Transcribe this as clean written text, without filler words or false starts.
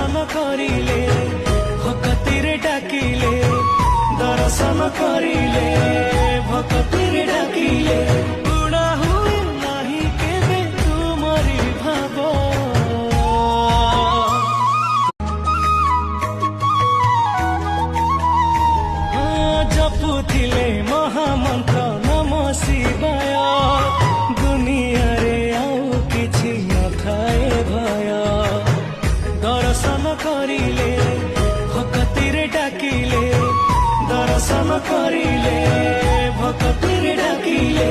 दर्शन करिले भक्तिरे डाकिले दर्शन करिले भक्तिरे डाकिले उड़ा हुए नाही केबे तुमरी भाव जपुथिले महामंत्र नमो शिवाय दुनिया रे आउ किछि नथाए भय दर्शन करिले भक्तिरे डाकिले दर्शन करिले भक्तिरे डाकिले